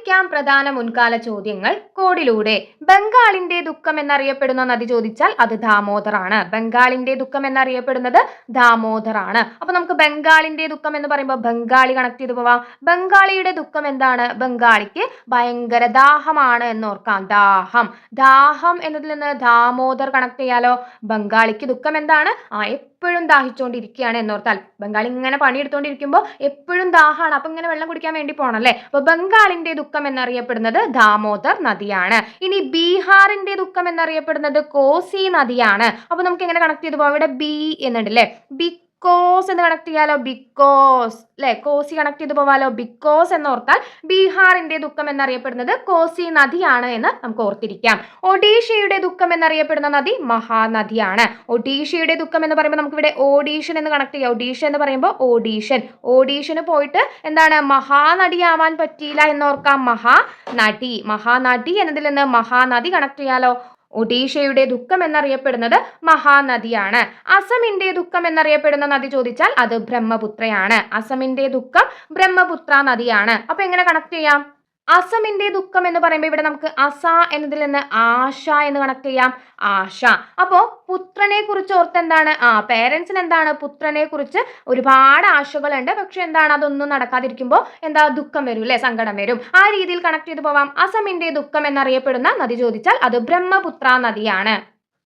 പഠിക്കാം പ്രധാന മുൻകാല ചോദ്യങ്ങൾ കോഡിലൂടെ. ബംഗാളിന്റെ ദുഃഖം എന്നറിയപ്പെടുന്ന നദി ചോദിച്ചാൽ അത് ദാമോദർ ആണ്. ബംഗാളിന്റെ ദുഃഖം എന്നറിയപ്പെടുന്നത് ദാമോദർ ആണ്. അപ്പൊ നമുക്ക് ബംഗാളിന്റെ ദുഃഖം എന്ന് പറയുമ്പോൾ ബംഗാളി കണക്ട് ചെയ്ത് പോവാം. ബംഗാളിയുടെ ദുഃഖം എന്താണ്? ബംഗാളിക്ക് ഭയങ്കര ദാഹമാണ് എന്നോർക്കാം. ദാഹം. ദാഹം എന്നതിൽ നിന്ന് ദാമോദർ കണക്ട് ചെയ്യാലോ. ബംഗാളിക്ക് ദുഃഖം എന്താണ്? എപ്പോഴും ദാഹിച്ചുകൊണ്ടിരിക്കുകയാണ് എന്നോർത്താൽ. ബംഗാളി ഇങ്ങനെ പണിയെടുത്തോണ്ടിരിക്കുമ്പോൾ എപ്പോഴും ദാഹമാണ്. അപ്പൊ ഇങ്ങനെ വെള്ളം കുടിക്കാൻ വേണ്ടി പോണല്ലേ. അപ്പൊ ബംഗാളിന്റെ ദുഃഖം എന്നറിയപ്പെടുന്നത് ദാമോദർ നദിയാണ്. ഇനി ബീഹാറിന്റെ ദുഃഖം എന്നറിയപ്പെടുന്നത് കോസി നദിയാണ്. അപ്പൊ നമുക്ക് എങ്ങനെ കണക്ട് ചെയ്ത് പോവാം? ഇവിടെ ബി എന്നുണ്ട് അല്ലേ. ബിക്കോസ് എന്ന് കണക്ട് ചെയ്യാലോ. ബിക്കോസ് അല്ലെ. കോസി കണക്ട് ചെയ്ത് പോവാലോ. ബിക്കോസ് എന്ന് ഓർത്താൽ ബീഹാറിന്റെ ദുഃഖം എന്നറിയപ്പെടുന്നത് കോസി നദിയാണ് എന്ന് നമുക്ക് ഓർത്തിരിക്കാം. ഒഡീഷയുടെ ദുഃഖം എന്നറിയപ്പെടുന്ന നദി മഹാനദിയാണ്. ഒഡീഷയുടെ ദുഃഖം എന്ന് പറയുമ്പോൾ നമുക്ക് ഇവിടെ ഓഡീഷൻ എന്ന് കണക്ട് ചെയ്യാം. ഒഡീഷ എന്ന് പറയുമ്പോൾ ഓഡീഷന് പോയിട്ട് എന്താണ്? മഹാനടിയാവാൻ പറ്റിയില്ല എന്നോർക്കാം. മഹാനടി. മഹാനടി എന്നതിൽ നിന്ന് മഹാനദി കണക്ട് ചെയ്യാലോ. ഒഡീഷയുടെ ദുഃഖം എന്നറിയപ്പെടുന്നത് മഹാനദിയാണ്. അസമിന്റെ ദുഃഖം എന്നറിയപ്പെടുന്ന നദി ചോദിച്ചാൽ അത് ബ്രഹ്മപുത്രയാണ്. അസമിന്റെ ദുഃഖം ബ്രഹ്മപുത്ര നദിയാണ്. അപ്പൊ എങ്ങനെ കണക്ട് ചെയ്യാം? അസമിന്റെ ദുഃഖം എന്ന് പറയുമ്പോൾ ഇവിടെ നമുക്ക് അസ എന്നതിൽ നിന്ന് ആശ എന്ന് കണക്ട് ചെയ്യാം. ആശ. അപ്പോ പുത്രനെ കുറിച്ച് ഓർത്ത് എന്താണ്? പേരൻസിന് എന്താണ്? പുത്രനെ കുറിച്ച് ഒരുപാട് ആശകളുണ്ട്. പക്ഷെ എന്താണ്? അതൊന്നും നടക്കാതിരിക്കുമ്പോൾ എന്താ? ദുഃഖം വരും അല്ലെ. സങ്കടം വരും. ആ രീതിയിൽ കണക്ട് ചെയ്ത് പോവാം. അസമിന്റെ ദുഃഖം എന്നറിയപ്പെടുന്ന നദി ചോദിച്ചാൽ അത് ബ്രഹ്മപുത്ര നദിയാണ്.